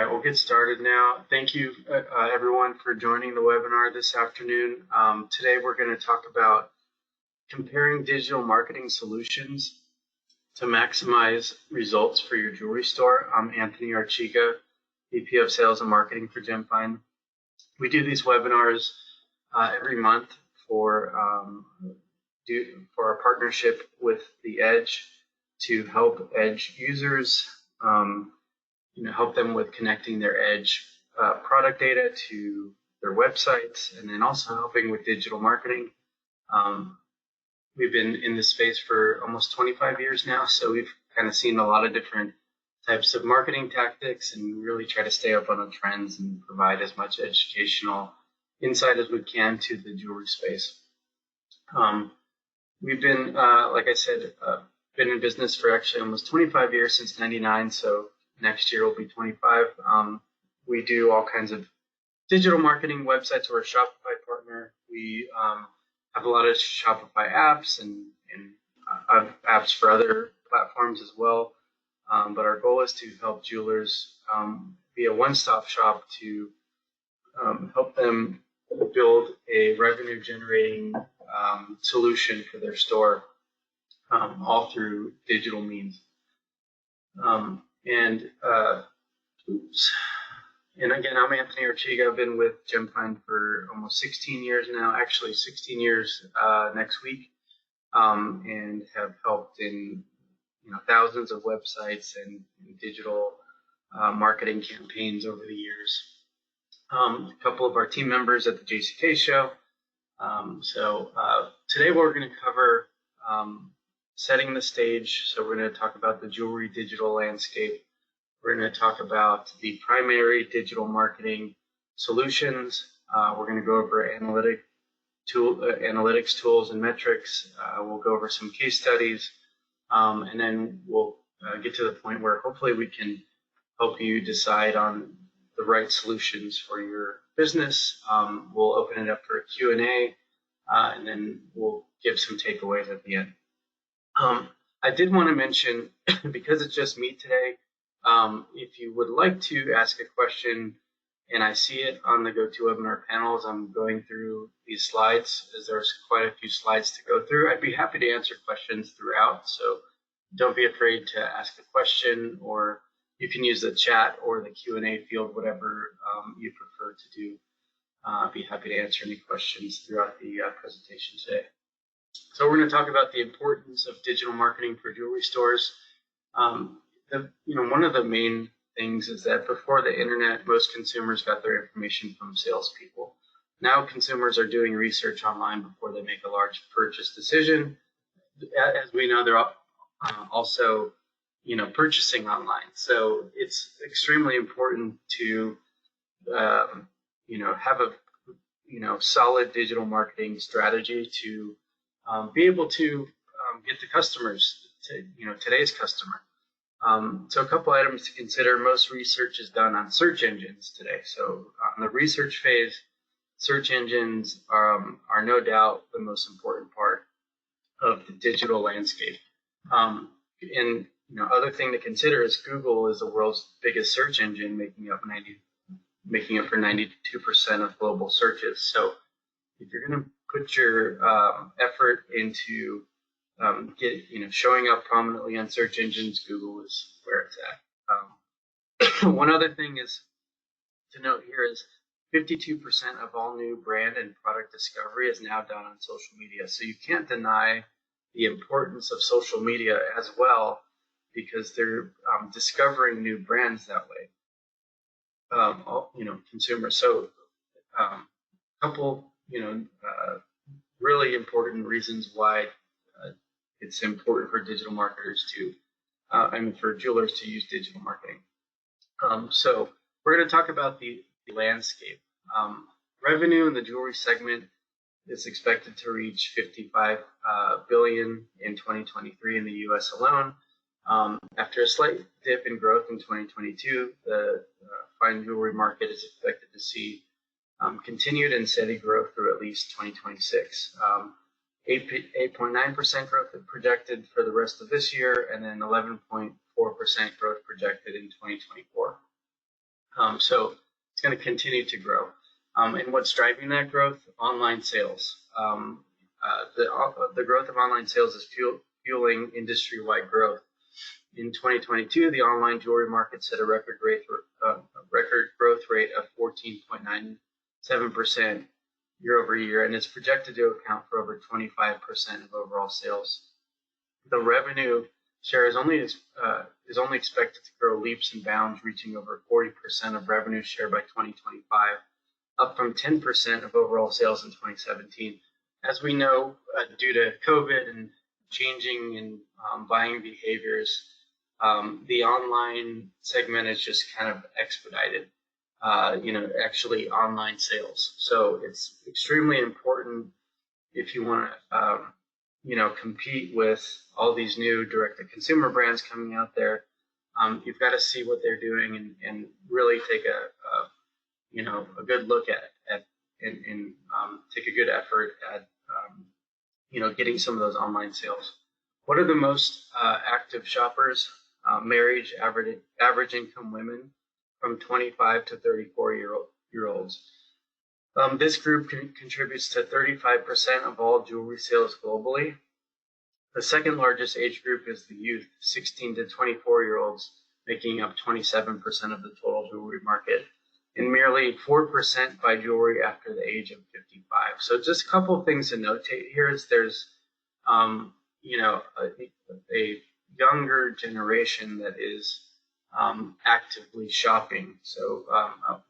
right, we'll get started now. Thank you, everyone, for joining the webinar this afternoon. Today, we're going to talk about comparing digital marketing solutions to maximize results for your jewelry store. I'm Anthony Arechiga, VP of Sales and Marketing for GemFind. We do these webinars every month for our partnership with the Edge to help Edge users. Help them with connecting their Edge product data to their websites, and then also helping with digital marketing. We've been in this space for almost 25 years now, so we've kind of seen a lot of different types of marketing tactics and really try to stay up on the trends and provide as much educational insight as we can to the jewelry space. We've been, like I said, been in business for actually almost 25 years, since '99, so next year will be 25. We do all kinds of digital marketing websites. We're a Shopify partner. We have a lot of Shopify apps and apps for other platforms as well. But our goal is to help jewelers be a one-stop shop to help them build a revenue-generating solution for their store, all through digital means. And again, I'm Anthony Arechiga. I've been with GemFind for almost 16 years now, actually 16 years next week, and have helped in thousands of websites and digital marketing campaigns over the years. A couple of our team members at the JCK show. Today we're going to cover setting the stage. So we're going to talk about the jewelry digital landscape. We're going to talk about the primary digital marketing solutions. We're going to go over analytics tools and metrics. We'll go over some case studies, and then we'll get to the point where hopefully we can help you decide on the right solutions for your business. We'll open it up for a Q&A, and then we'll give some takeaways at the end. I did want to mention, because it's just me today, if you would like to ask a question and I see it on the GoToWebinar panel as I'm going through these slides, as there's quite a few slides to go through, I'd be happy to answer questions throughout. So don't be afraid to ask a question, or you can use the chat or the Q&A field, whatever you prefer to do. I'd be happy to answer any questions throughout the presentation today. So we're going to talk about the importance of digital marketing for jewelry stores. One of the main things is that before the internet, most consumers got their information from salespeople. Now consumers are doing research online before they make a large purchase decision. As we know, they're also, purchasing online. So it's extremely important to, have a, solid digital marketing strategy to be able to get the customers to, today's customer. So a couple items to consider. Most research is done on search engines today. So on the research phase, search engines are no doubt the most important part of the digital landscape. And other thing to consider is Google is the world's biggest search engine, making up for 92% of global searches. So if you're going to put your effort into showing up prominently on search engines, Google is where it's at. One other thing is to note here is 52% of all new brand and product discovery is now done on social media. So you can't deny the importance of social media as well, because they're discovering new brands that way. Consumers. So a couple, really important reasons why it's important for digital marketers to, for jewelers to use digital marketing. So we're going to talk about the landscape. Revenue in the jewelry segment is expected to reach $55 billion in 2023 in the U.S. alone. After a slight dip in growth in 2022, the fine jewelry market is expected to see continued and steady growth through at least 2026. 8.9% growth projected for the rest of this year, and then 11.4% growth projected in 2024. So it's going to continue to grow. And what's driving that growth? Online sales. The growth of online sales is fueling industry-wide growth. In 2022, the online jewelry market set a record growth rate of 14.97% year over year, and is projected to account for over 25% of overall sales. The revenue share is only expected to grow leaps and bounds, reaching over 40% of revenue share by 2025, up from 10% of overall sales in 2017. As we know, due to COVID and changing in buying behaviors, the online segment is just kind of expedited, actually online sales. So it's extremely important if you want to, compete with all these new direct-to-consumer brands coming out there. You've got to see what they're doing and really take a good look at and take a good effort at, getting some of those online sales. What are the most active shoppers? Married, average income women from 25 to 34-year-olds. This group contributes to 35% of all jewelry sales globally. The second largest age group is the youth, 16 to 24-year-olds, making up 27% of the total jewelry market, and merely 4% buy jewelry after the age of 55. So just a couple of things to notate here is there's, a younger generation that is actively shopping. So I'll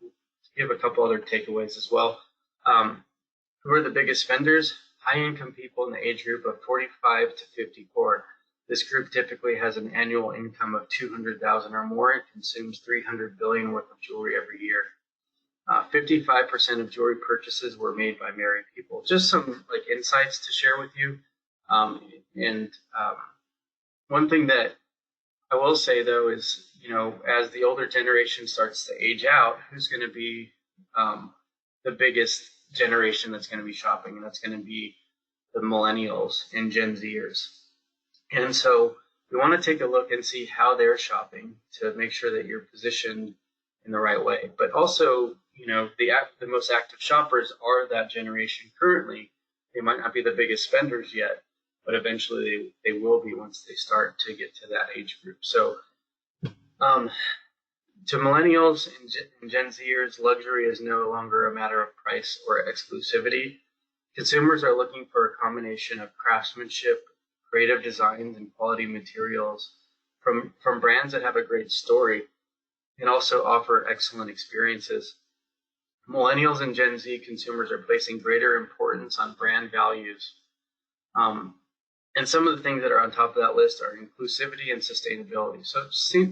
give a couple other takeaways as well. Who are the biggest spenders? High-income people in the age group of 45 to 54. This group typically has an annual income of $200,000 or more and consumes $300 billion worth of jewelry every year. 55% of jewelry purchases were made by married people. Just some insights to share with you. One thing that I will say though is, as the older generation starts to age out, who's going to be the biggest generation that's going to be shopping? And that's going to be the millennials and Gen Zers. And so we want to take a look and see how they're shopping to make sure that you're positioned in the right way. But also, the most active shoppers are that generation currently. They might not be the biggest spenders yet, but eventually they will be once they start to get to that age group. So to millennials and Gen Zers, luxury is no longer a matter of price or exclusivity. Consumers are looking for a combination of craftsmanship, creative designs, and quality materials from brands that have a great story and also offer excellent experiences. Millennials and Gen Z consumers are placing greater importance on brand values. And some of the things that are on top of that list are inclusivity and sustainability. So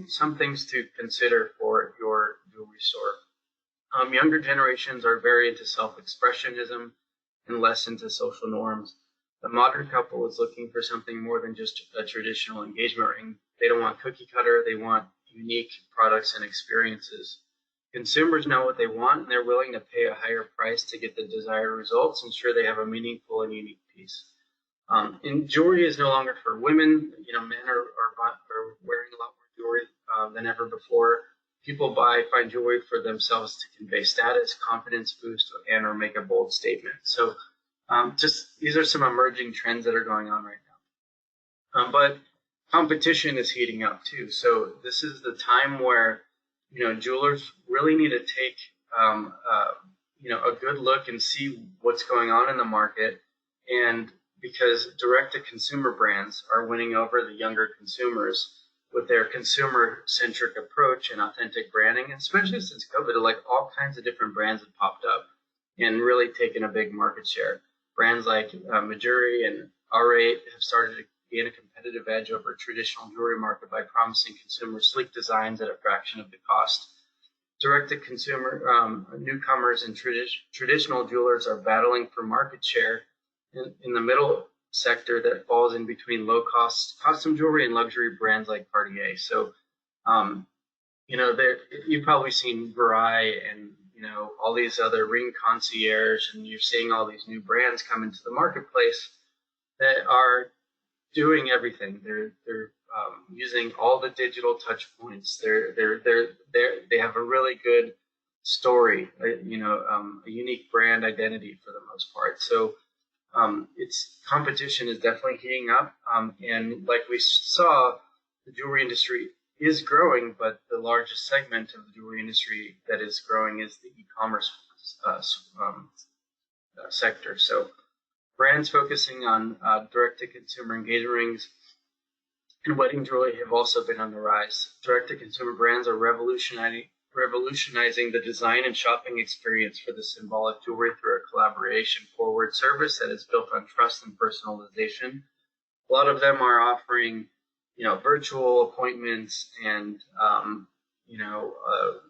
some things to consider for your jewelry store. Younger generations are very into self-expressionism and less into social norms. The modern couple is looking for something more than just a traditional engagement ring. They don't want cookie cutter. They want unique products and experiences. Consumers know what they want, and they're willing to pay a higher price to get the desired results, ensure they have a meaningful and unique piece. And jewelry is no longer for women. Men are wearing a lot more jewelry than ever before. People find jewelry for themselves to convey status, confidence boost, and or make a bold statement. So these are some emerging trends that are going on right now. But competition is heating up too. So this is the time where jewelers really need to take a good look and see what's going on in the market, and because direct-to-consumer brands are winning over the younger consumers with their consumer-centric approach and authentic branding, especially since COVID, all kinds of different brands have popped up and really taken a big market share. Brands like Majuri and R8 have started to gain a competitive edge over traditional jewelry market by promising consumers sleek designs at a fraction of the cost. Direct-to-consumer newcomers and traditional jewelers are battling for market share in the middle sector that falls in between low-cost custom jewelry and luxury brands like Cartier. So, you've probably seen Varai and all these other ring concierge, and you're seeing all these new brands come into the marketplace that are doing everything. They're using all the digital touch points. They have a really good story, a unique brand identity for the most part. So its competition is definitely heating up, and like we saw, the jewelry industry is growing, but the largest segment of the jewelry industry that is growing is the e-commerce sector. So brands focusing on direct-to-consumer engagement rings and wedding jewelry have also been on the rise. Direct-to-consumer brands are revolutionizing the design and shopping experience for the symbolic jewelry through a collaboration forward service that is built on trust and personalization. A lot of them are offering, virtual appointments and,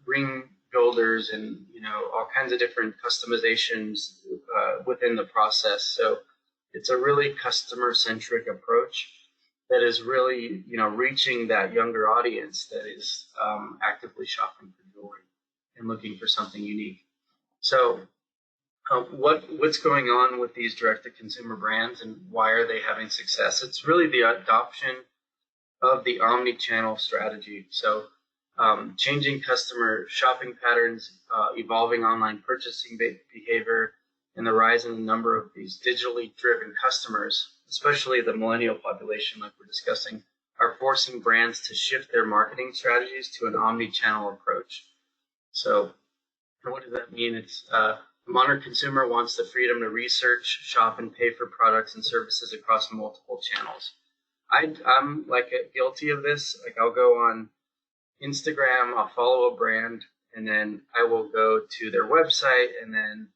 ring builders and, all kinds of different customizations within the process. So it's a really customer-centric approach that is really, reaching that younger audience that is actively shopping for jewelry and looking for something unique. So what's going on with these direct-to-consumer brands and why are they having success? It's really the adoption of the omni-channel strategy. So changing customer shopping patterns, evolving online purchasing behavior, and the rise in the number of these digitally driven customers, especially the millennial population like we're discussing, are forcing brands to shift their marketing strategies to an omni-channel approach. So what does that mean? It's the modern consumer wants the freedom to research, shop, and pay for products and services across multiple channels. I'm like guilty of this. Like I'll go on Instagram, I'll follow a brand, and then I will go to their website, and then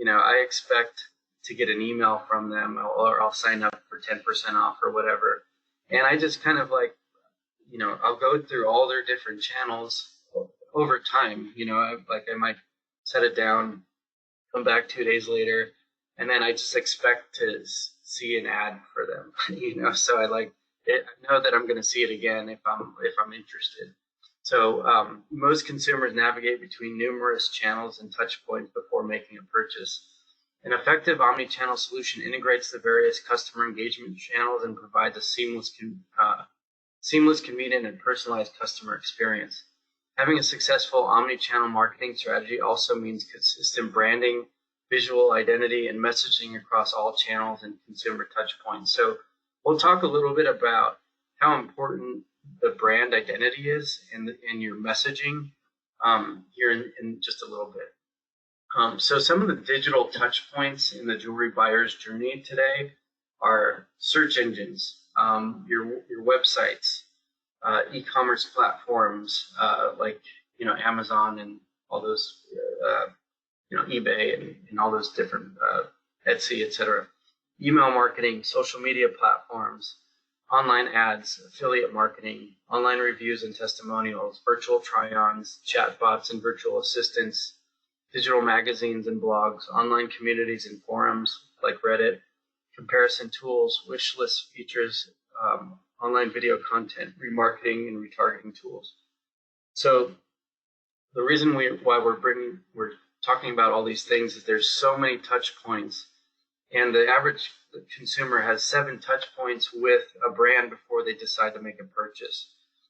I expect to get an email from them, or I'll sign up for 10% off or whatever. And I just kind of like, I'll go through all their different channels over time. I might set it down, come back 2 days later, and then I just expect to see an ad for them. So I know that I'm going to see it again if I'm interested. So most consumers navigate between numerous channels and touch points before making a purchase. An effective omni-channel solution integrates the various customer engagement channels and provides a seamless, convenient, and personalized customer experience. Having a successful omni-channel marketing strategy also means consistent branding, visual identity, and messaging across all channels and consumer touch points. So we'll talk a little bit about how important the brand identity is and your messaging here in just a little bit. So some of the digital touch points in the jewelry buyer's journey today are search engines, your websites, e-commerce platforms like Amazon and all those, eBay and all those different Etsy, etc. Email marketing, social media platforms, online ads, affiliate marketing, online reviews and testimonials, virtual try-ons, chatbots and virtual assistants, digital magazines and blogs, online communities and forums like Reddit, comparison tools, wish list features, online video content, remarketing and retargeting tools. So the reason why we're talking about all these things is there's so many touch points, and the average consumer has 7 touch points with a brand before they decide to make a purchase.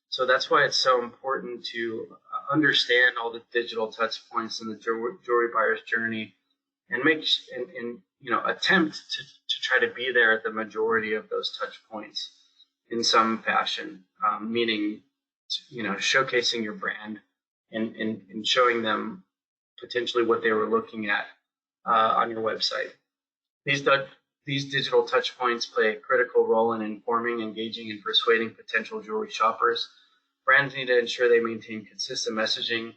So that's why it's so important to understand all the digital touch points in the jewelry buyer's journey and attempt to try to be there at the majority of those touch points in some fashion, meaning showcasing your brand and showing them potentially what they were looking at on your website. These digital touch points play a critical role in informing, engaging, and persuading potential jewelry shoppers. Brands need to ensure they maintain consistent messaging,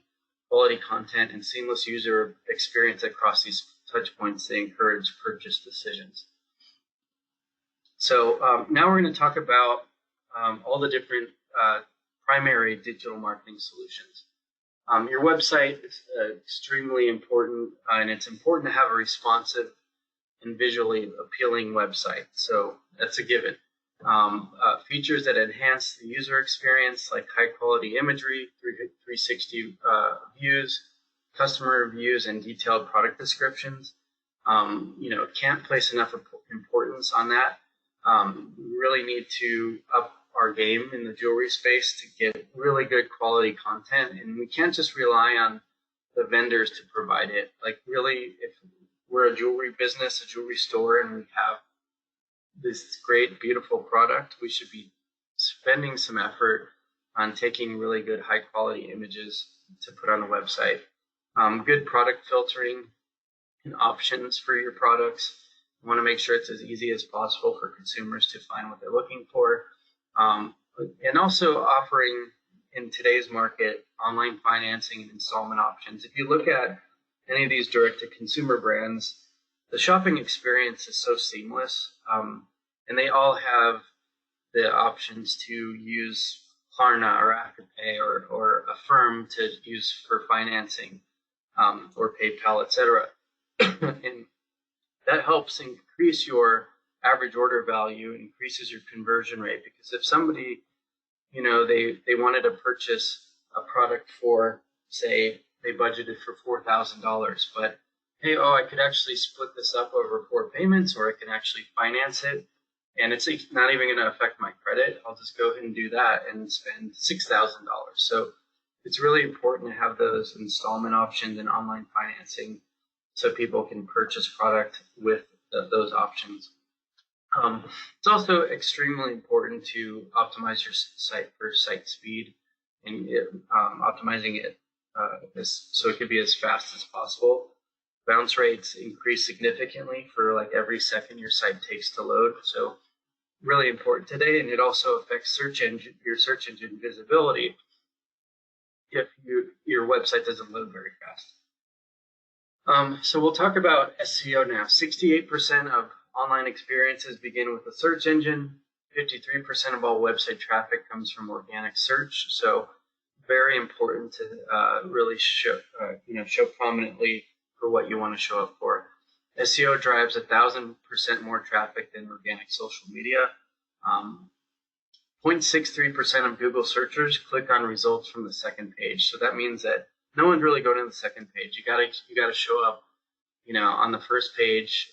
quality content, and seamless user experience across these touch points to encourage purchase decisions. So now we're going to talk about all the different primary digital marketing solutions. Your website is extremely important, and it's important to have a responsive and visually appealing website. So that's a given. Features that enhance the user experience, like high quality imagery, 360 views, customer reviews, and detailed product descriptions. Can't place enough importance on that. We really need to up our game in the jewelry space to get really good quality content, and we can't just rely on the vendors to provide it. Like really, if we're a jewelry business, a jewelry store, and we have this great, beautiful product, we should be spending some effort on taking really good, high quality images to put on the website. Good product filtering and options for your products. You want to make sure it's as easy as possible for consumers to find what they're looking for. And also offering in today's market online financing and installment options. If you look at any of these direct-to-consumer brands, the shopping experience is so seamless, and they all have the options to use Klarna or Afterpay or Affirm to use for financing, or PayPal, etc. And that helps increase your average order value, increases your conversion rate, because if somebody, they wanted to purchase a product for, say, they budgeted for $4,000, but hey, I could actually split this up over 4 payments, or I can actually finance it, and it's not even going to affect my credit. I'll just go ahead and do that and spend $6,000. So it's really important to have those installment options and online financing so people can purchase product with those options. It's also extremely important to optimize your site for site speed and optimizing it so it could be as fast as possible. Bounce rates increase significantly for like every second your site takes to load. So really important today, and it also affects your search engine visibility if your website doesn't load very fast. So we'll talk about SEO now. 68% of online experiences begin with a search engine. 53% of all website traffic comes from organic search. So very important to really show prominently for what you want to show up for. SEO drives 1,000% more traffic than organic social media. 0.63% of Google searchers click on results from the second page. So that means that no one's really going to the second page. You gotta show up, on the first page,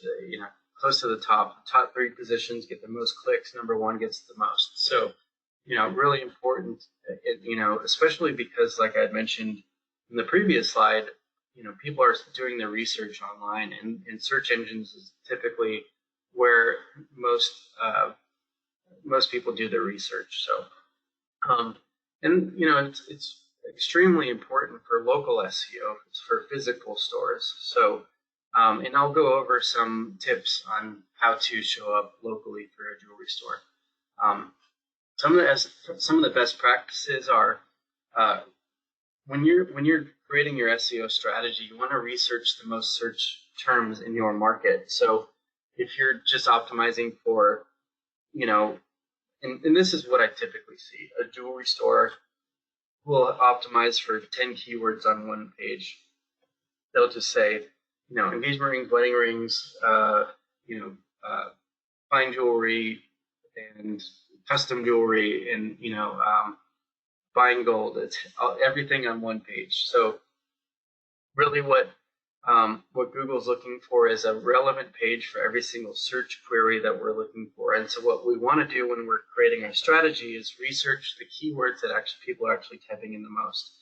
close to the top. Top 3 positions get the most clicks. Number 1 gets the most. So, really important. Especially because, like I had mentioned in the previous slide, people are doing their research online, and search engines is typically where most people do their research. So, it's extremely important for local SEO, for physical stores. So, and I'll go over some tips on how to show up locally for a jewelry store. Some of the best practices are when you're creating your SEO strategy, you want to research the most search terms in your market. So if you're just optimizing for, and this is what I typically see, a jewelry store will optimize for 10 keywords on one page. They'll just say, engagement rings, wedding rings, fine jewelry, and custom jewelry, and buying gold. It's everything on one page. So really what Google's looking for is a relevant page for every single search query that we're looking for. And so what we want to do when we're creating our strategy is research the keywords that people are actually typing in the most.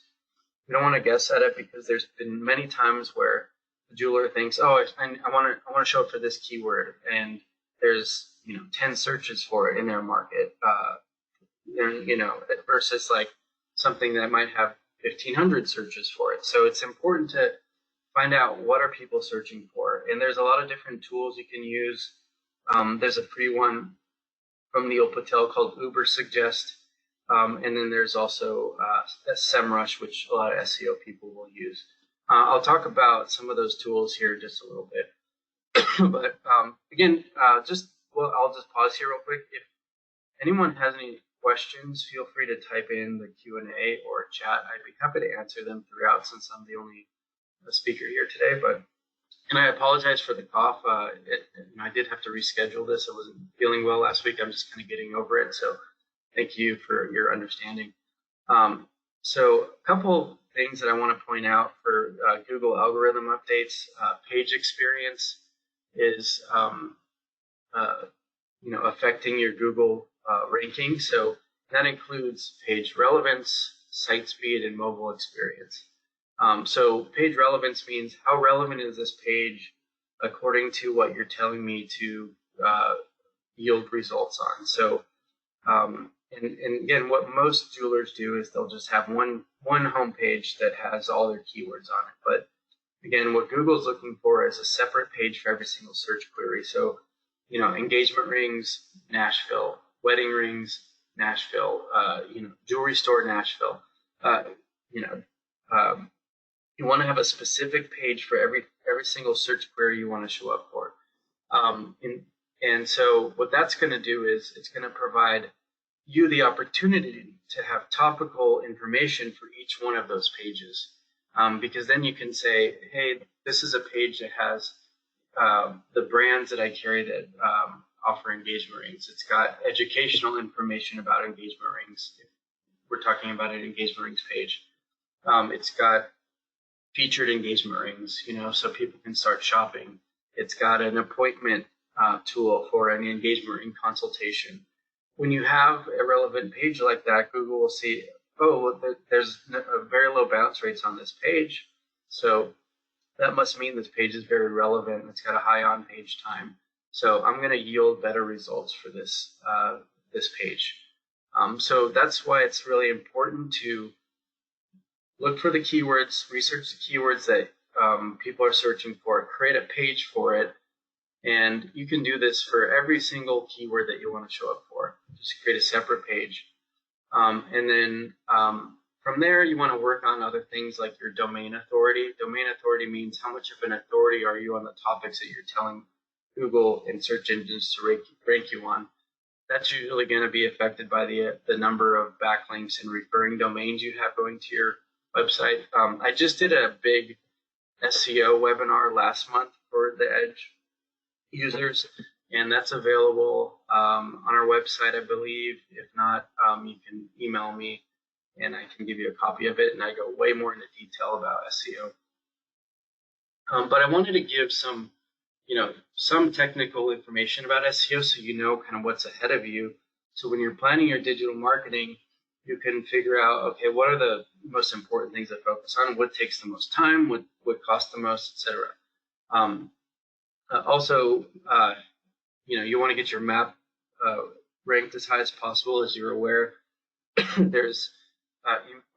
We don't want to guess at it, because there's been many times where the jeweler thinks, I want to show up for this keyword, and there's 10 searches for it in their market, versus like something that might have 1,500 searches for it. So it's important to find out what are people searching for, and there's a lot of different tools you can use. There's a free one from Neil Patel called Uber Suggest, and then there's also SEMrush, which a lot of SEO people will use. I'll talk about some of those tools here just a little bit. But again, I'll just pause here real quick. If anyone has any questions, feel free to type in the Q&A or chat. I'd be happy to answer them throughout, since I'm the only speaker here today. And I apologize for the cough. I did have to reschedule this. I wasn't feeling well last week. I'm just kind of getting over it. So thank you for your understanding. So a couple things that I want to point out for Google algorithm updates. Page experience is affecting your Google ranking. So That includes page relevance, site speed, and mobile experience. So page relevance means how relevant is this page according to what you're telling me to yield results on. So, and again, what most jewelers do is they'll just have one homepage that has all their keywords on it. But again, what Google's looking for is a separate page for every single search query. So, engagement rings, Nashville, wedding rings, Nashville, jewelry store, Nashville. You want to have a specific page for every single search query you want to show up for. And so what that's going to do is it's going to provide you the opportunity to have topical information for each one of those pages. Because then you can say, hey, this is a page that has the brands that I carry that offer engagement rings. It's got educational information about engagement rings. If we're talking about an engagement rings page. It's got featured engagement rings, so people can start shopping. It's got an appointment tool for an engagement ring consultation. When you have a relevant page like that, Google will see, oh, there's very low bounce rates on this page. So that must mean this page is very relevant. It's got a high on-page time. So I'm going to yield better results for this page. So that's why it's really important to look for the keywords, research the keywords that people are searching for, create a page for it, and you can do this for every single keyword that you want to show up for. Just create a separate page. And then from there, you want to work on other things like your domain authority. Domain authority means how much of an authority are you on the topics that you're telling Google and search engines to rank you on. That's usually going to be affected by the number of backlinks and referring domains you have going to your website. I just did a big SEO webinar last month for the Edge users, and that's available on our website, I believe. If not, you can email me and I can give you a copy of it, and I go way more into detail about SEO. But I wanted to give some technical information about SEO so you know kind of what's ahead of you. So when you're planning your digital marketing, you can figure out, okay, what are the most important things to focus on? What takes the most time? What costs the most, etc. Also, you want to get your map ranked as high as possible. As you're aware, there's,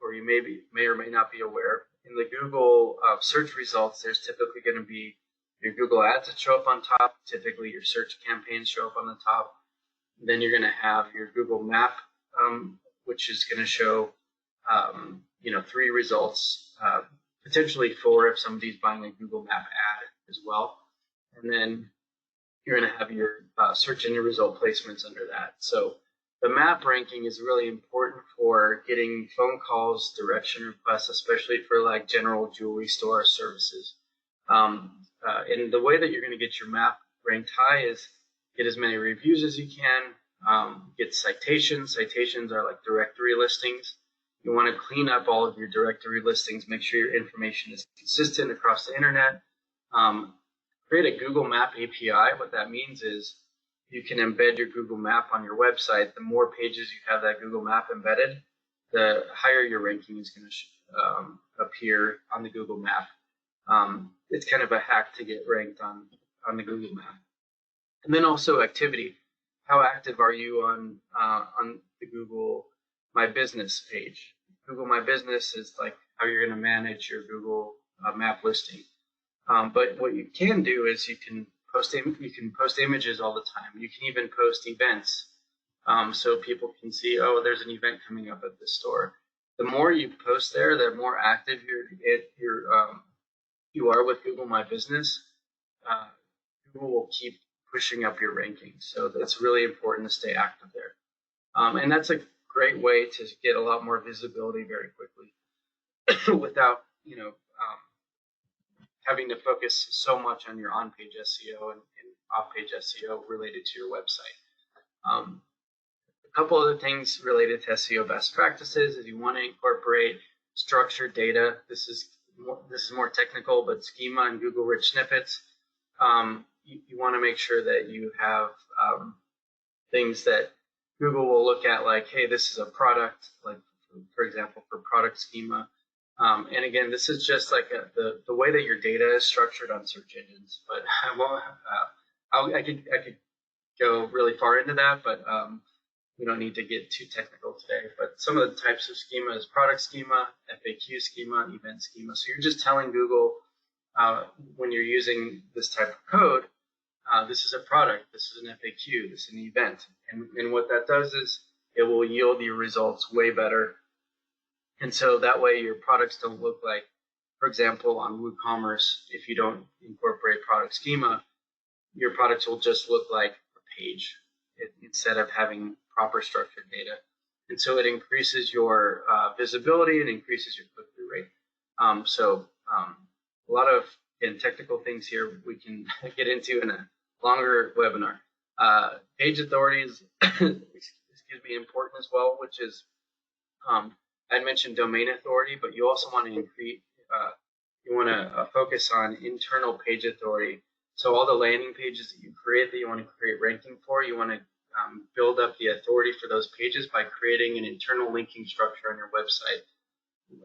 or you may or may not be aware, in the Google search results, there's typically going to be your Google ads that show up on top. Typically, your search campaigns show up on the top. Then you're going to have your Google map, which is going to show, 3 results, potentially 4 if somebody's buying a Google map ad as well. And then you're going to have your search engine result placements under that. So the map ranking is really important for getting phone calls, direction requests, especially for like general jewelry store services. And the way that you're going to get your map ranked high is get as many reviews as you can, get citations. Citations are like directory listings. You want to clean up all of your directory listings, make sure your information is consistent across the internet. Create a Google Map API. What that means is you can embed your Google Map on your website. The more pages you have that Google Map embedded, the higher your ranking is going to appear on the Google Map. It's kind of a hack to get ranked on the Google Map. And then also activity. How active are you on the Google My Business page? Google My Business is like how you're going to manage your Google Map listing. But what you can do is you can post images all the time. You can even post events, so people can see, oh, there's an event coming up at this store. The more you post there, the more active you are with Google My Business. Google will keep pushing up your rankings. So that's really important to stay active there. And that's a great way to get a lot more visibility very quickly without, having to focus so much on your on-page SEO and off-page SEO related to your website. A couple other things related to SEO best practices is you want to incorporate structured data. This is more technical, but schema and Google Rich Snippets. You want to make sure that you have things that Google will look at like, hey, this is a product, like for example, for product schema. And again, this is just like the way that your data is structured on search engines. But I won't. I could go really far into that, but we don't need to get too technical today. But some of the types of schema is product schema, FAQ schema, event schema. So you're just telling Google when you're using this type of code, this is a product, this is an FAQ, this is an event. And what that does is it will yield your results way better. And so that way your products don't look like, for example, on WooCommerce, if you don't incorporate product schema, your products will just look like a page instead of having proper structured data. And so it increases your visibility, it increases your click-through rate. A lot of technical things here we can get into in a longer webinar. Page authority is important as well, which is I mentioned domain authority, but you also want to increase. You want to focus on internal page authority. So all the landing pages that you create that you want to create ranking for, you want to build up the authority for those pages by creating an internal linking structure on your website.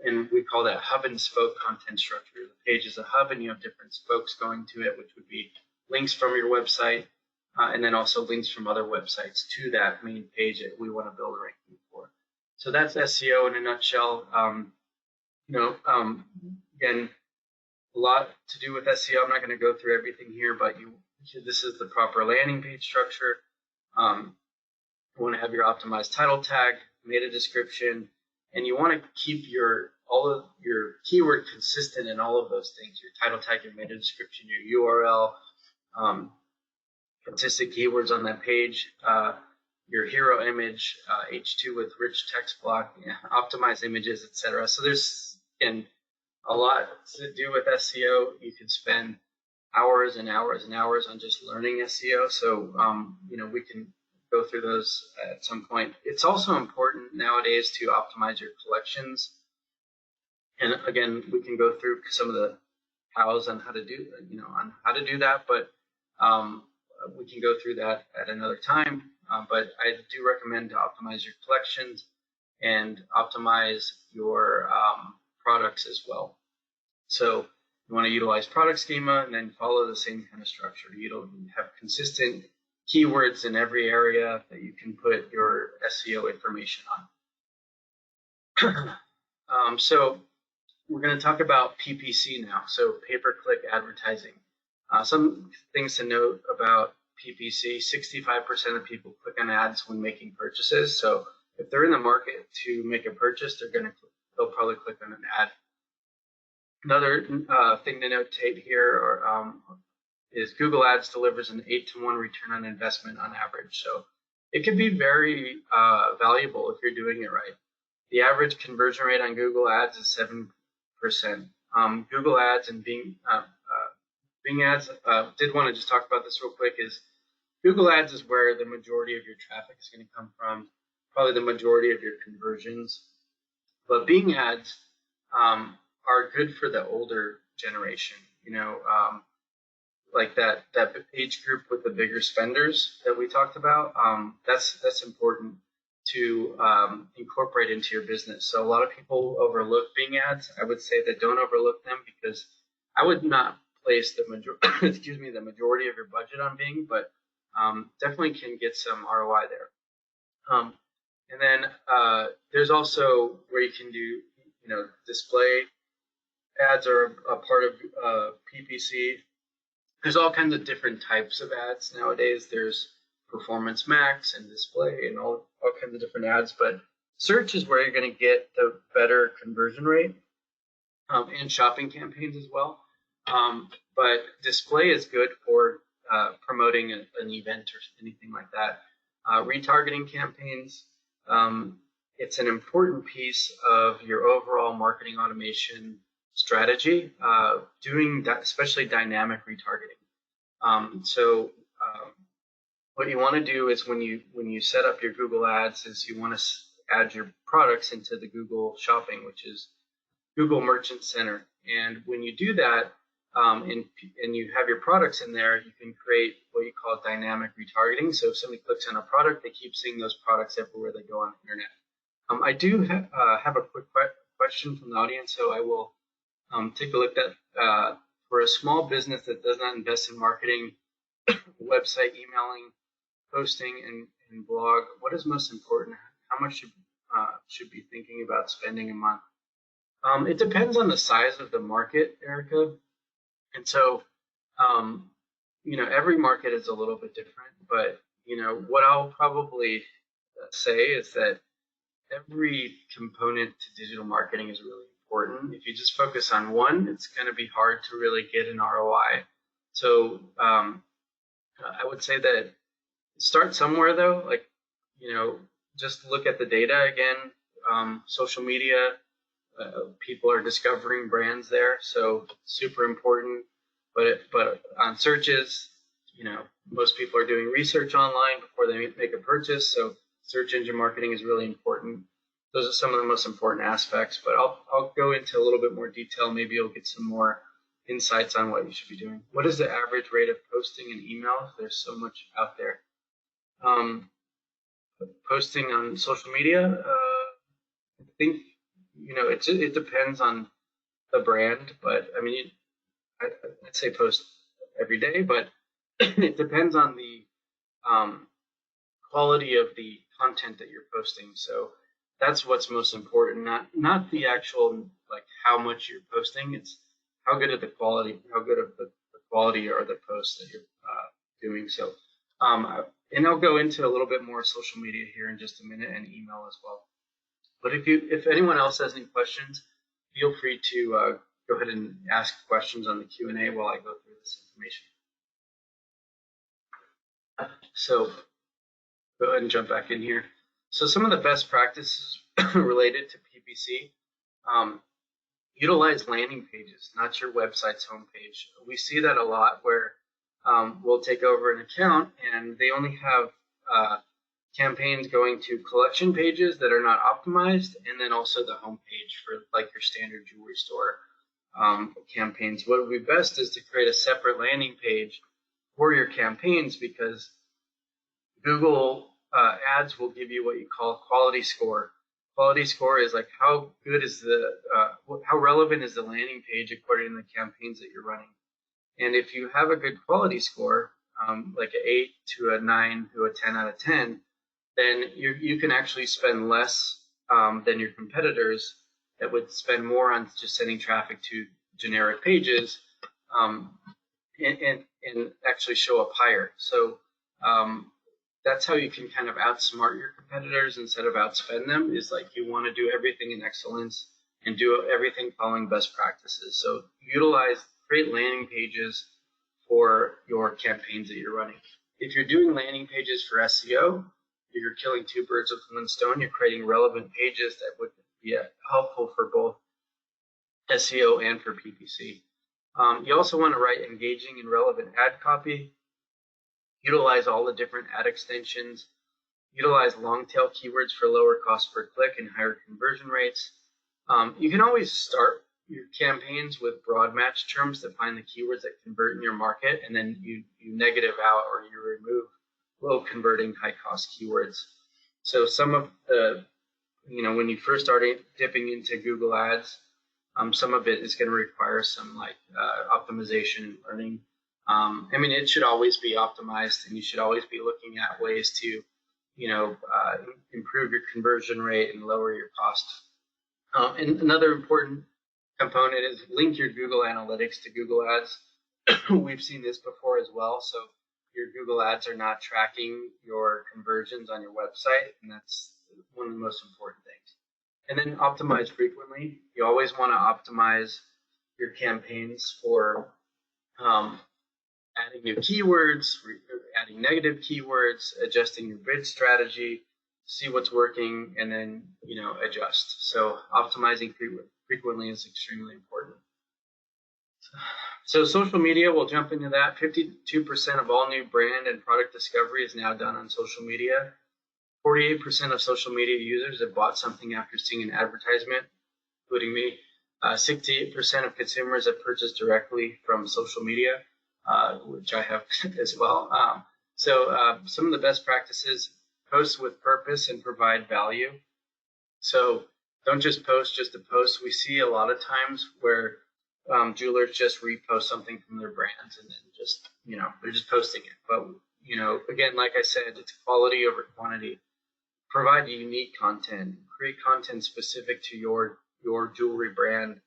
And we call that hub and spoke content structure. The page is a hub and you have different spokes going to it, which would be links from your website and then also links from other websites to that main page that we want to build a ranking for. So that's SEO in a nutshell. Again, a lot to do with SEO. I'm not going to go through everything here, but this is the proper landing page structure. You want to have your optimized title tag, meta description, and you want to keep all of your keyword consistent in all of those things. Your title tag, your meta description, your URL, consistent keywords on that page, your hero image, H2 with rich text block, optimized images, etc. So there's a lot to do with SEO. You can spend hours and hours and hours on just learning SEO. So we can go through those at some point. It's also important nowadays to optimize your collections. And again, we can go through some of the hows on how to do that, but we can go through that at another time. But I do recommend to optimize your collections and optimize your products as well. So you want to utilize product schema and then follow the same kind of structure. You don't have consistent keywords in every area that you can put your SEO information on. So we're going to talk about PPC now, so pay-per-click advertising. Some things to note about PPC: 65% of people click on ads when making purchases. So if they're in the market to make a purchase, they'll probably click on an ad. Another thing to notate here is Google Ads delivers an 8-to-1 return on investment on average. So it can be very valuable if you're doing it right. The average conversion rate on Google Ads is 7%. Google Ads and Bing Ads, did want to just talk about this real quick, is Google Ads is where the majority of your traffic is going to come from, probably the majority of your conversions. But Bing Ads are good for the older generation, like that age group with the bigger spenders that we talked about. That's important to incorporate into your business. So a lot of people overlook Bing Ads. I would say that don't overlook them, because I would not place the majority of your budget on Bing, but definitely can get some ROI there. And then there's also where you can do, display ads are a part of PPC. There's all kinds of different types of ads nowadays. There's Performance Max and display and all kinds of different ads, but search is where you're going to get the better conversion rate, and shopping campaigns as well. But display is good for promoting an event or anything like that. Retargeting campaigns, it's an important piece of your overall marketing automation strategy, doing that, especially dynamic retargeting. So what you want to do is when you set up your Google Ads is you want to add your products into the Google Shopping, which is Google Merchant Center. And when you do that, and you have your products in there, you can create what you call dynamic retargeting. So if somebody clicks on a product, they keep seeing those products everywhere they go on the internet. I do have a quick question from the audience, so I will take a look at for a small business that does not invest in marketing, website, emailing, posting, and blog, what is most important? How much should be thinking about spending a month? It depends on the size of the market, Erica. And so, every market is a little bit different, but, what I'll probably say is that every component to digital marketing is really important. If you just focus on one, it's going to be hard to really get an ROI. So I would say that start somewhere though, like, just look at the data again. Social media, people are discovering brands there, so super important. But on searches, most people are doing research online before they make a purchase, so search engine marketing is really important. Those are some of the most important aspects, but I'll go into a little bit more detail. Maybe you'll get some more insights on what you should be doing. What is the average rate of posting an email? There's so much out there. Posting on social media, I think, it depends on the brand, but I mean, I'd say post every day, but it depends on the quality of the content that you're posting. So that's what's most important, not the actual like how much you're posting. It's how good of the quality are the posts that you're doing. So and I'll go into a little bit more social media here in just a minute, and email as well. But if anyone else has any questions, feel free to go ahead and ask questions on the Q&A while I go through this information. So go ahead and jump back in here. So some of the best practices related to PPC, utilize landing pages, not your website's homepage. We see that a lot where we'll take over an account and they only have campaigns going to collection pages that are not optimized, and then also the homepage for like your standard jewelry store campaigns. What would be best is to create a separate landing page for your campaigns, because Google ads will give you what you call quality score. Quality score is like how good is how relevant is the landing page according to the campaigns that you're running. And if you have a good quality score, like an 8 to a 9 to a 10 out of 10, then you can actually spend less than your competitors that would spend more on just sending traffic to generic pages and actually show up higher. So that's how you can kind of outsmart your competitors instead of outspend them, is like you want to do everything in excellence and do everything following best practices. So create landing pages for your campaigns that you're running. If you're doing landing pages for SEO, you're killing two birds with one stone. You're creating relevant pages that would be helpful for both SEO and for PPC. You also want to write engaging and relevant ad copy. Utilize all the different ad extensions. Utilize long tail keywords for lower cost per click and higher conversion rates. You can always start your campaigns with broad match terms that find the keywords that convert in your market, and then you negative out or you remove low converting high cost keywords. So some of the, when you first start dipping into Google Ads, some of it is going to require some like optimization and learning. I mean, it should always be optimized, and you should always be looking at ways to, improve your conversion rate and lower your cost. And another important component is link your Google Analytics to Google Ads. We've seen this before as well. So your Google Ads are not tracking your conversions on your website, and that's one of the most important things. And then optimize frequently. You always want to optimize your campaigns for adding new keywords, adding negative keywords, adjusting your bid strategy, see what's working, and then adjust. So optimizing frequently is extremely important. So social media, we'll jump into that. 52% of all new brand and product discovery is now done on social media. 48% of social media users have bought something after seeing an advertisement, including me. 68% of consumers have purchased directly from social media, which I have as well. So some of the best practices: post with purpose and provide value. So don't just post just to post. We see a lot of times where jewelers just repost something from their brands and then just, they're just posting it. But, again, like I said, it's quality over quantity. Provide unique content. Create content specific to your jewelry brand.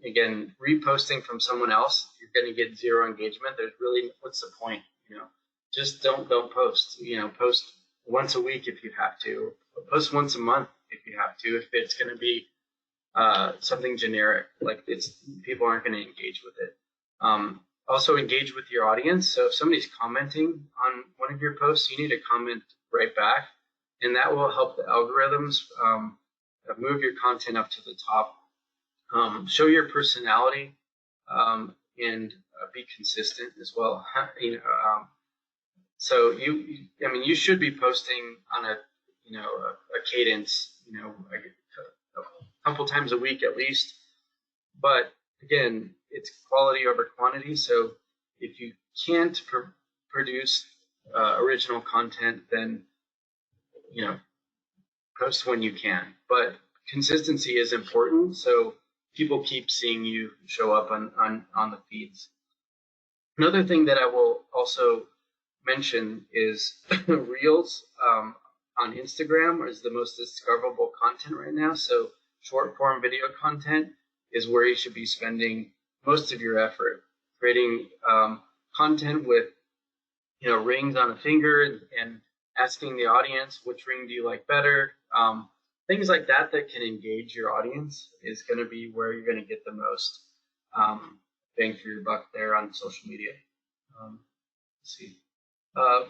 Again, reposting from someone else, you're going to get zero engagement. There's really, what's the point? Just don't post. Post once a week if you have to. Post once a month if you have to. If it's going to be something generic, like people aren't going to engage with it. Also engage with your audience. So if somebody's commenting on one of your posts, you need to comment right back, and that will help the algorithms move your content up to the top. Show your personality and be consistent as well. So you should be posting on a cadence, a couple times a week at least. But again, it's quality over quantity. So if you can't produce original content, then post when you can. But consistency is important, so people keep seeing you show up on the feeds. Another thing that I will also mention is Reels on Instagram is the most discoverable content right now. So short form video content is where you should be spending most of your effort. Creating content with rings on a finger and asking the audience, which ring do you like better? Things like that can engage your audience is going to be where you're going to get the most bang for your buck there on social media. Let's see. I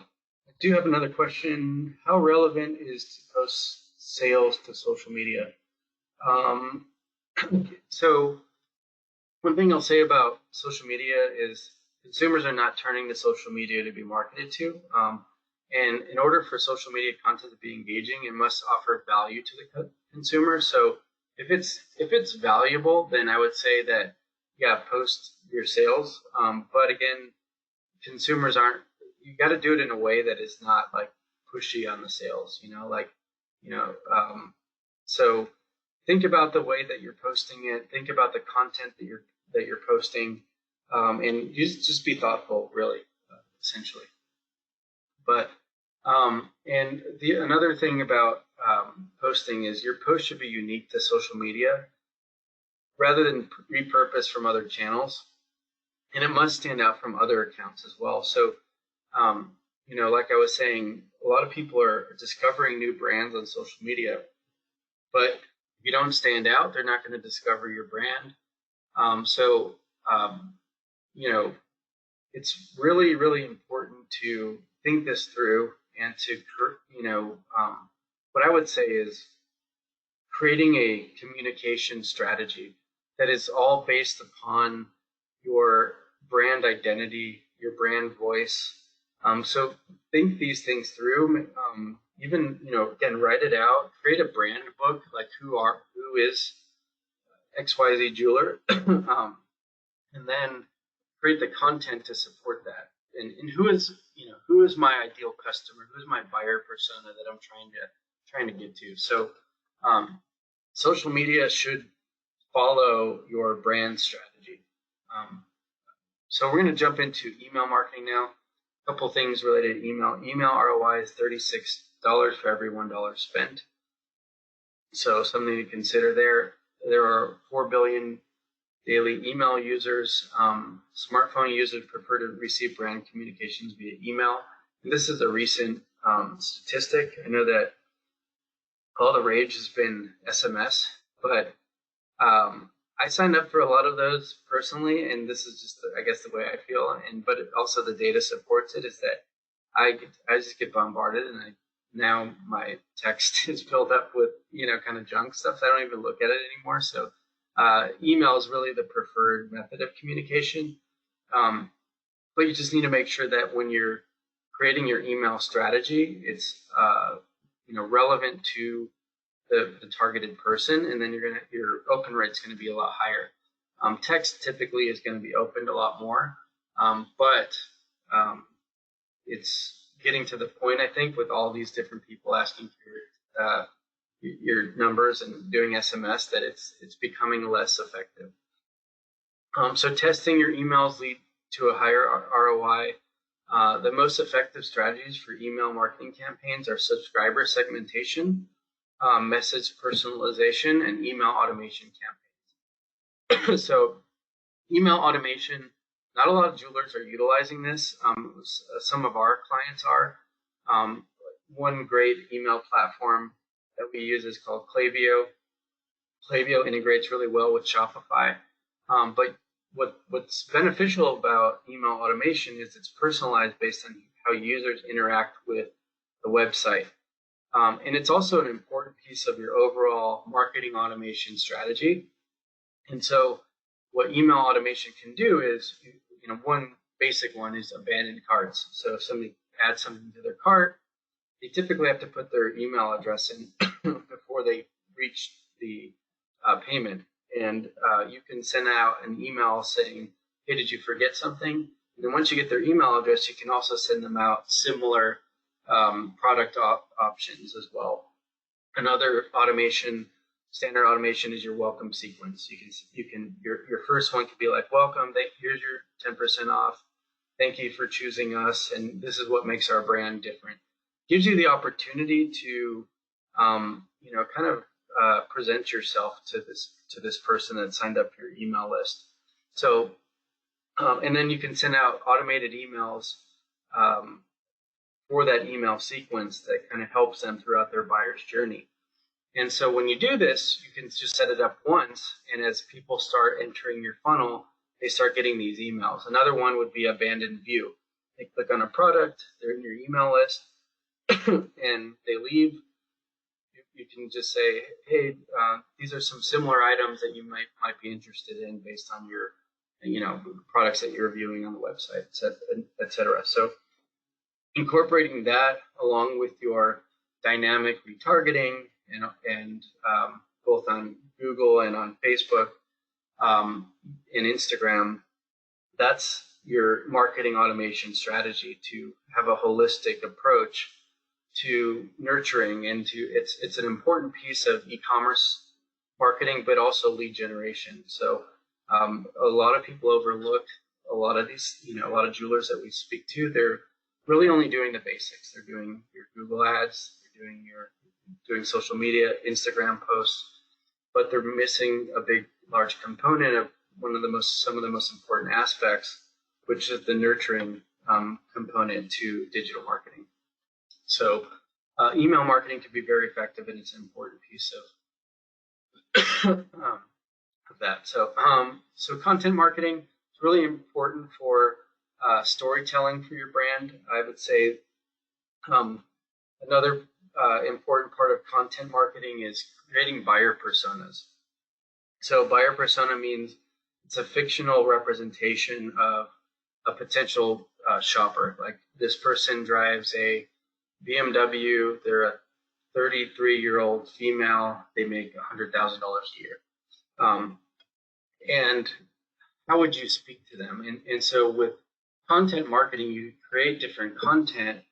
do have another question. How relevant is to post sales to social media? So one thing I'll say about social media is consumers are not turning to social media to be marketed to. And in order for social media content to be engaging, it must offer value to the consumer. So if it's valuable, then I would say that, post your sales. But again, consumers aren't. You got to do it in a way that is not like pushy on the sales. So think about the way that you're posting it. Think about the content that you're posting, and just be thoughtful, really, essentially. But and another thing about posting is your post should be unique to social media rather than repurposed from other channels, and it must stand out from other accounts as well. So like I was saying, a lot of people are discovering new brands on social media, but if you don't stand out, they're not going to discover your brand. It's really, really important to think this through and to, what I would say is creating a communication strategy that is all based upon your brand identity, your brand voice. So think these things through. Again, write it out. Create a brand book, like who is XYZ jeweler, and then create the content to support that. And who is my ideal customer? Who's my buyer persona that I'm trying to get to? So social media should follow your brand strategy. So we're going to jump into email marketing now. A couple things related to email. Email ROI is $36 for every $1 spent. So something to consider there. There are 4 billion daily email users. Smartphone users prefer to receive brand communications via email. And this is a recent statistic. I know that all the rage has been SMS, but I signed up for a lot of those personally, and this is just, I guess, the way I feel. But also the data supports it. Is that I just get bombarded, and now my text is filled up with kind of junk stuff. So I don't even look at it anymore. So email is really the preferred method of communication. But you just need to make sure that when you're creating your email strategy, it's relevant to the targeted person, and then your open rate's going to be a lot higher. Text typically is going to be opened a lot more, but it's getting to the point, I think, with all these different people asking for your numbers and doing SMS, that it's becoming less effective. So testing your emails lead to a higher ROI. The most effective strategies for email marketing campaigns are subscriber segmentation, message personalization, and email automation campaigns. So email automation, not a lot of jewelers are utilizing this. Some of our clients are. One great email platform that we use is called Klaviyo. Klaviyo integrates really well with Shopify. But what's beneficial about email automation is it's personalized based on how users interact with the website. And it's also an important piece of your overall marketing automation strategy. And so what email automation can do is, one basic one is abandoned carts. So if somebody adds something to their cart, they typically have to put their email address in before they reach the payment. And you can send out an email saying, hey, did you forget something? And then once you get their email address, you can also send them out similar product options as well. Another standard automation is your welcome sequence. Your first one could be like, welcome, here's your 10% off. Thank you for choosing us, and this is what makes our brand different. Gives you the opportunity to, present yourself to this person that signed up for your email list. So, and then you can send out automated emails for that email sequence that kind of helps them throughout their buyer's journey. And so when you do this, you can just set it up once, and as people start entering your funnel, they start getting these emails. Another one would be abandoned view. They click on a product, they're in your email list, and they leave. You can just say, hey, these are some similar items that you might be interested in based on your, products that you're viewing on the website, et cetera. So incorporating that along with your dynamic retargeting and both on Google and on Facebook and Instagram, that's your marketing automation strategy to have a holistic approach to nurturing and it's an important piece of e-commerce marketing, but also lead generation. So a lot of people overlook a lot of these, a lot of jewelers that we speak to, they're really only doing the basics. They're doing your Google ads, they're doing social media, Instagram posts, but they're missing a large component of some of the most important aspects, which is the nurturing component to digital marketing. So email marketing can be very effective, and it's an important piece of that. So content marketing is really important for storytelling for your brand. I would say another important part of content marketing is creating buyer personas. So buyer persona means it's a fictional representation of a potential shopper. Like this person drives a BMW, they're a 33-year-old female, they make $100,000 a year. And how would you speak to them? And so with content marketing, you create different content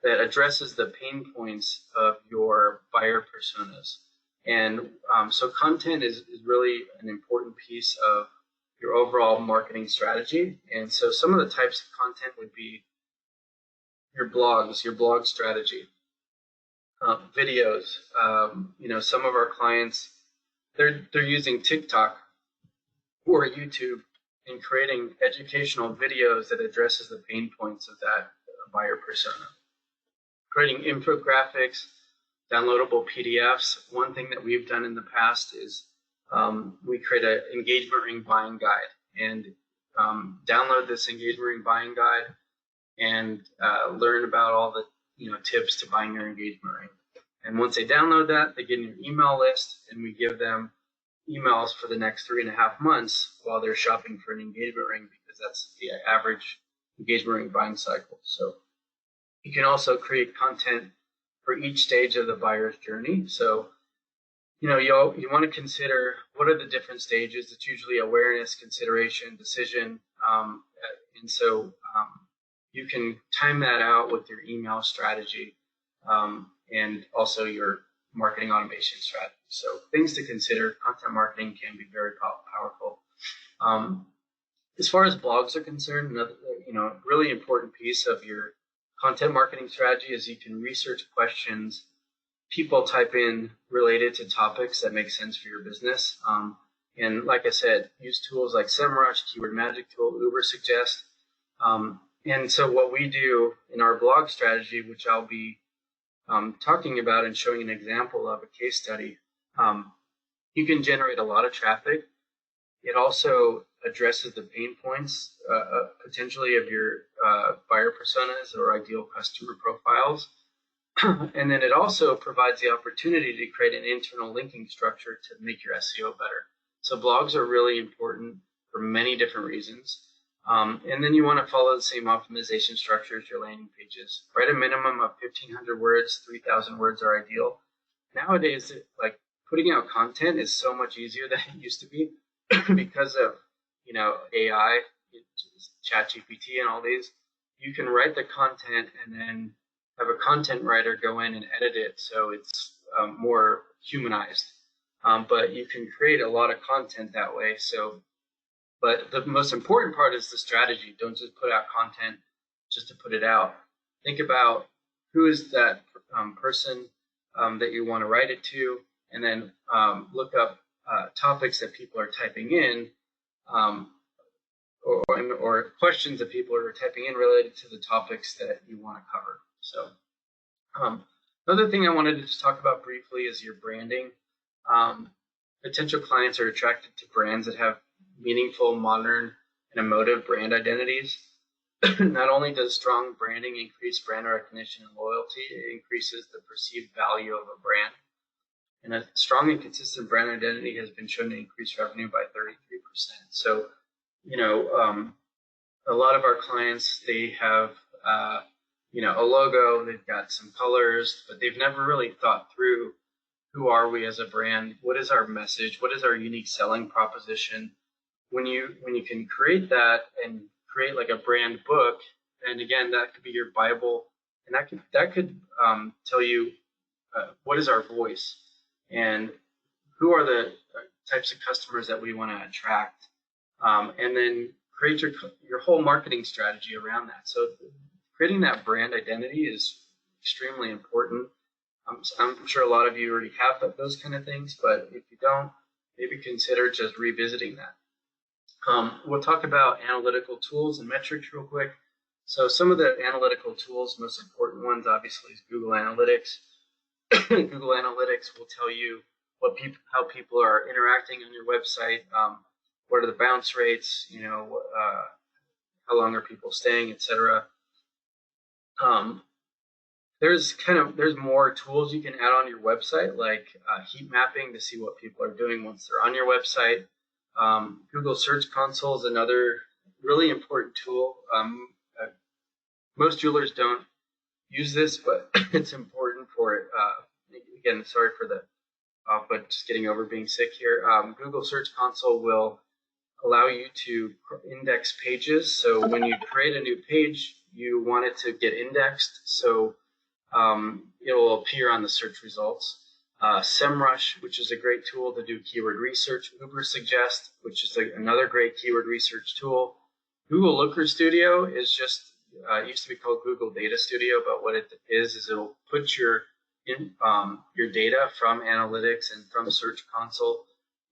that addresses the pain points of your buyer personas. And so content is really an important piece of your overall marketing strategy. And so some of the types of content would be your blogs, your blog strategy, videos. Some of our clients, they're using TikTok or YouTube and creating educational videos that addresses the pain points of that buyer persona. Creating infographics, downloadable PDFs. One thing that we've done in the past is we create an engagement ring buying guide and download this engagement ring buying guide and learn about all the tips to buying your engagement ring. And once they download that, they get in your email list, and we give them emails for the next 3.5 months while they're shopping for an engagement ring, because that's the average engagement ring buying cycle. So you can also create content for each stage of the buyer's journey. So you want to consider what are the different stages. It's usually awareness, consideration, decision, and so you can time that out with your email strategy and also your marketing automation strategy. So things to consider. Content marketing can be very powerful. As far as blogs are concerned, another really important piece of your content marketing strategy is you can research questions people type in related to topics that make sense for your business. And like I said, use tools like SEMrush, Keyword Magic Tool, Ubersuggest. And so what we do in our blog strategy, which I'll be talking about and showing an example of a case study, you can generate a lot of traffic. It also addresses the pain points potentially of your buyer personas or ideal customer profiles. And then it also provides the opportunity to create an internal linking structure to make your SEO better. So blogs are really important for many different reasons. And then you want to follow the same optimization structure as your landing pages. Write a minimum of 1,500 words, 3,000 words are ideal. Nowadays, like putting out content is so much easier than it used to be because of AI, ChatGPT, and all these. You can write the content and then have a content writer go in and edit it so it's more humanized. But you can create a lot of content that way. But the most important part is the strategy. Don't just put out content just to put it out. Think about who is that person that you want to write it to, and then look up topics that people are typing in, or questions that people are typing in related to the topics that you want to cover. So another thing I wanted to just talk about briefly is your branding. Potential clients are attracted to brands that have meaningful, modern, and emotive brand identities. Not only does strong branding increase brand recognition and loyalty, it increases the perceived value of a brand. And a strong and consistent brand identity has been shown to increase revenue by 33%. So, a lot of our clients, they have a logo, they've got some colors, but they've never really thought through who are we as a brand, what is our message, what is our unique selling proposition. When you can create that and create like a brand book, and again, that could be your Bible, and that could tell you what is our voice and who are the types of customers that we want to attract, and then create your whole marketing strategy around that. So creating that brand identity is extremely important. I'm sure a lot of you already have those kind of things, but if you don't, maybe consider just revisiting that. We'll talk about analytical tools and metrics real quick. So some of the analytical tools, most important ones obviously is Google Analytics. Google Analytics will tell you how people are interacting on your website, what are the bounce rates, how long are people staying, etc. There's more tools you can add on your website, like heat mapping to see what people are doing once they're on your website. Google Search Console is another really important tool. Most jewelers don't use this, but it's important for it. Again, sorry for the but just getting over being sick here. Google Search Console will allow you to index pages. So when you create a new page, you want it to get indexed, so it will appear on the search results. SEMrush, which is a great tool to do keyword research. Ubersuggest, which is another great keyword research tool. Google Looker Studio is just it used to be called Google Data Studio, but what it is it'll put your data from analytics and from Search Console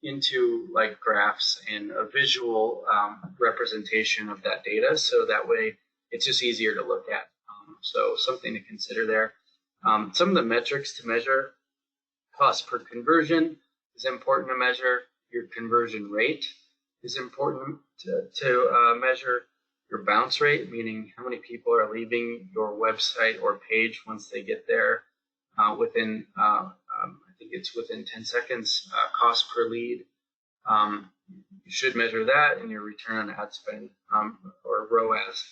into like graphs and a visual representation of that data, so that way it's just easier to look at. So something to consider there. Some of the metrics to measure: cost per conversion is important to measure. Your conversion rate is important to measure. Your bounce rate, meaning how many people are leaving your website or page once they get there within, I think it's within 10 seconds. Cost per lead, you should measure that, and your return on ad spend, or ROAS.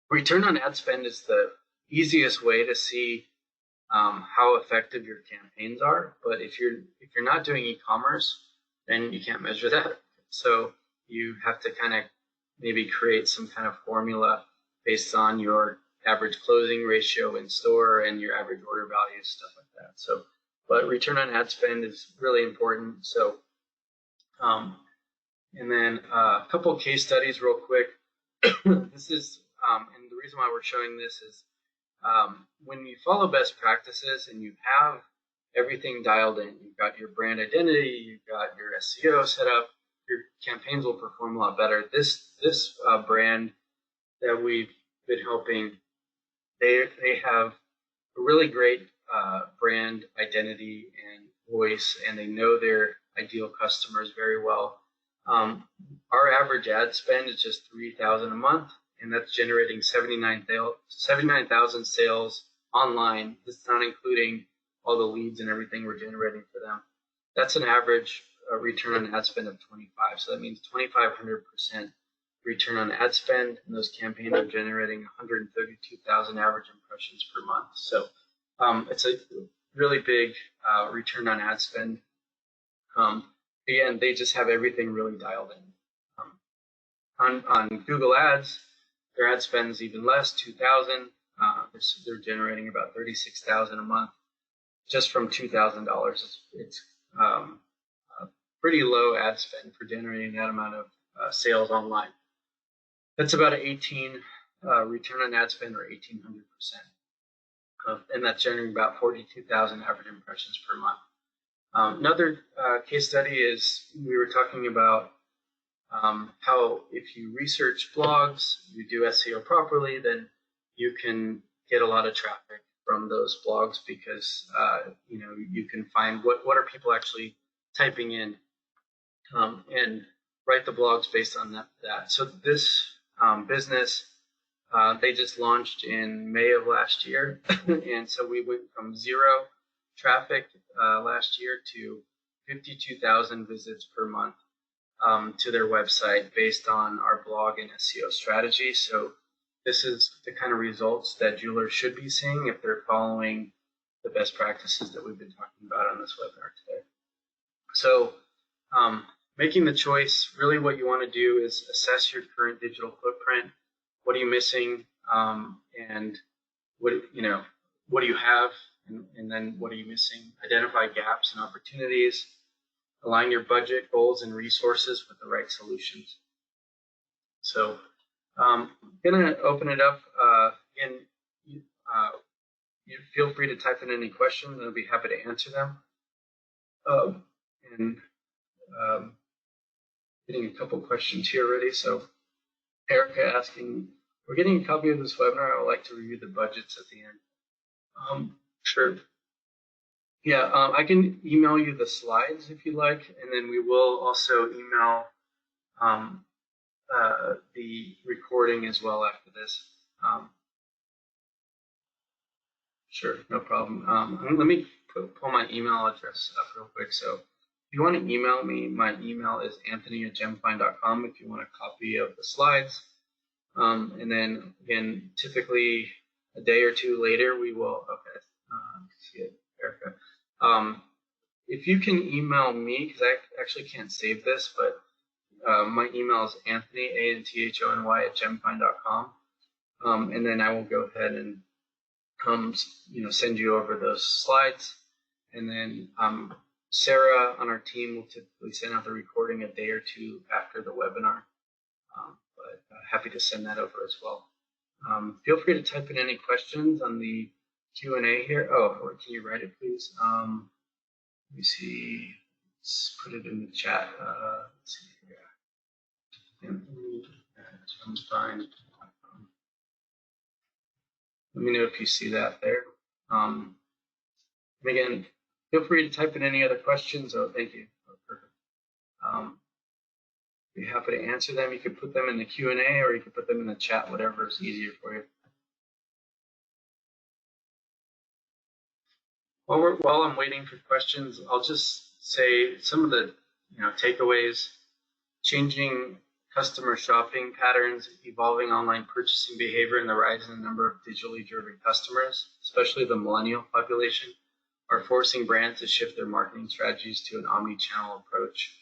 Return on ad spend is the easiest way to see how effective your campaigns are. But if you're not doing e-commerce, then you can't measure that. So you have to kind of maybe create some kind of formula based on your average closing ratio in store and your average order value, stuff like that. So, but return on ad spend is really important. So, and then a couple of case studies real quick. This is, and the reason why we're showing this is when you follow best practices and you have everything dialed in, you've got your brand identity, you've got your SEO set up, your campaigns will perform a lot better. This brand that we've been helping, they have a really great brand identity and voice, and they know their ideal customers very well. Our average ad spend is just $3,000 a month, and that's generating 79,000 sales online. This is not including all the leads and everything we're generating for them. That's an average return on ad spend of 25. So that means 2,500% return on ad spend, and those campaigns are generating 132,000 average impressions per month. So it's a really big return on ad spend. Again, they just have everything really dialed in. On Google Ads, their ad spend is even less, 2,000. They're generating about 36,000 a month, just from $2,000. It's a pretty low ad spend for generating that amount of sales online. That's about an 18 return on ad spend, or 1,800%, and that's generating about 42,000 average impressions per month. Another case study is, we were talking about how if you research blogs, you do SEO properly, then you can get a lot of traffic from those blogs, because you can find what are people actually typing in, and write the blogs based on that. So this business, they just launched in May of last year, and so we went from 0 traffic last year to 52,000 visits per month to their website based on our blog and SEO strategy. So this is the kind of results that jewelers should be seeing if they're following the best practices that we've been talking about on this webinar today. So making the choice, really what you want to do is assess your current digital footprint. What are you missing? And what do you have? And then what are you missing? Identify gaps and opportunities. Align your budget, goals, and resources with the right solutions. So I'm going to open it up. Again, you feel free to type in any questions, and I'll be happy to answer them. Getting a couple questions here already. So Erica asking, we're getting a copy of this webinar. I would like to review the budgets at the end. Sure. Yeah, I can email you the slides if you like, and then we will also email the recording as well after this. Sure, no problem. Let me pull my email address up real quick. So if you want to email me, my email is anthony@gemfind.com if you want a copy of the slides. And then, again, typically a day or two later, we will, okay, see it, Erica. If you can email me, because I actually can't save this, but my email is Anthony, ANTHONY, @gemfind.com. And then I will go ahead and send you over those slides. And then Sarah on our team will typically send out the recording a day or two after the webinar. But happy to send that over as well. Feel free to type in any questions on the Q&A here. Oh, or can you write it, please? Let me see. Let's put it in the chat. Let's see here. GemFind. Let me know if you see that there. Again, feel free to type in any other questions. Oh, thank you. Oh, perfect. Be happy to answer them. You can put them in the Q&A, or you can put them in the chat, whatever is easier for you. While I'm waiting for questions, I'll just say some of the takeaways. Changing customer shopping patterns, evolving online purchasing behavior, and the rise in the number of digitally driven customers, especially the millennial population, are forcing brands to shift their marketing strategies to an omni-channel approach.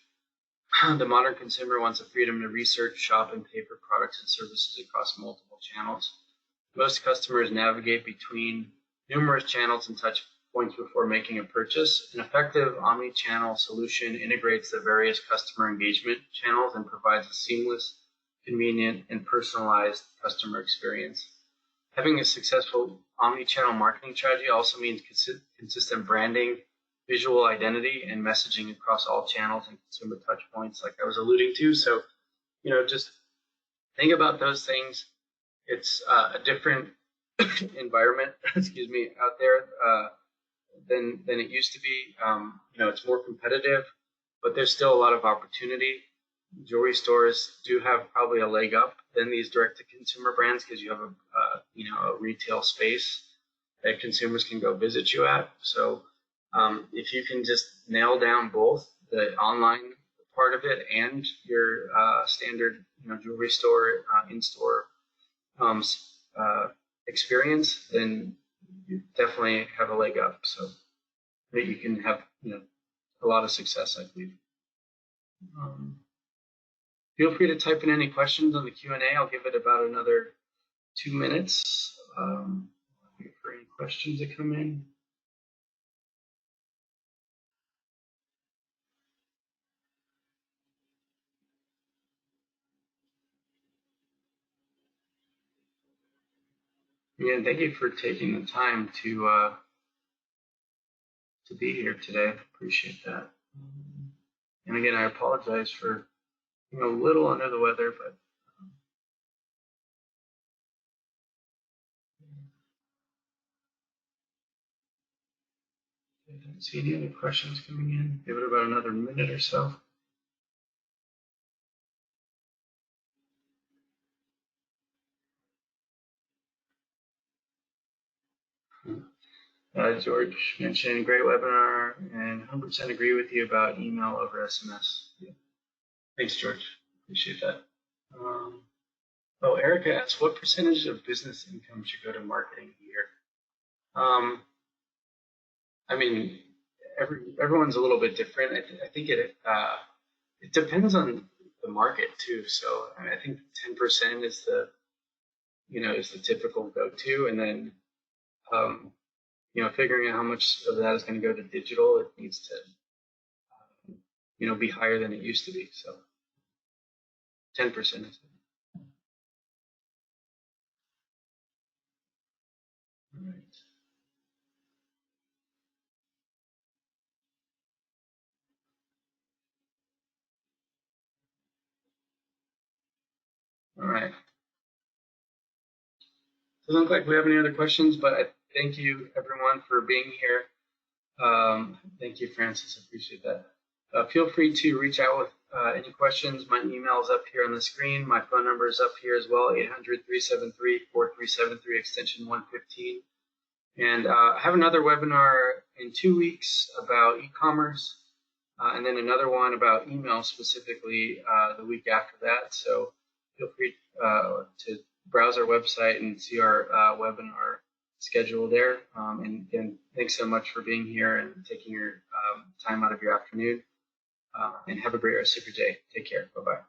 The modern consumer wants the freedom to research, shop, and pay for products and services across multiple channels. Most customers navigate between numerous channels and touch points before making a purchase. An effective omni-channel solution integrates the various customer engagement channels and provides a seamless, convenient, and personalized customer experience. Having a successful omni-channel marketing strategy also means consistent branding, visual identity, and messaging across all channels and consumer touch points, like I was alluding to. So, just think about those things. It's a different environment, out there than it used to be. It's more competitive, but there's still a lot of opportunity. Jewelry stores do have probably a leg up than these direct-to-consumer brands because you have a retail space that consumers can go visit you at. So if you can just nail down both the online part of it and your standard jewelry store in-store experience, then you definitely have a leg up. So that you can have a lot of success, I believe. Feel free to type in any questions on the Q&A. I'll give it about another 2 minutes wait for any questions to come in. Yeah, thank you for taking the time to be here today. Appreciate that. And again, I apologize for a little under the weather, but I don't see any other questions coming in. Give it about another minute or so. George mentioned great webinar and 100% agree with you about email over SMS. Yeah. Thanks, George. Appreciate that. Erica asks, what percentage of business income should go to marketing a year? Everyone's a little bit different. I think it depends on the market too. So I think 10% is the typical go-to, and then figuring out how much of that is going to go to digital, it needs to be higher than it used to be. So 10% is it. All right. All right. Doesn't look like we have any other questions, but I thank you everyone for being here. Thank you, Francis. I appreciate that. Feel free to reach out with any questions. My email is up here on the screen. My phone number is up here as well, 800-373-4373, extension 115. And I have another webinar in 2 weeks about e-commerce, and then another one about email specifically the week after that. So feel free to browse our website and see our webinar schedule there. And again, thanks so much for being here and taking your time out of your afternoon. And have a great rest of your day. Take care. Bye-bye.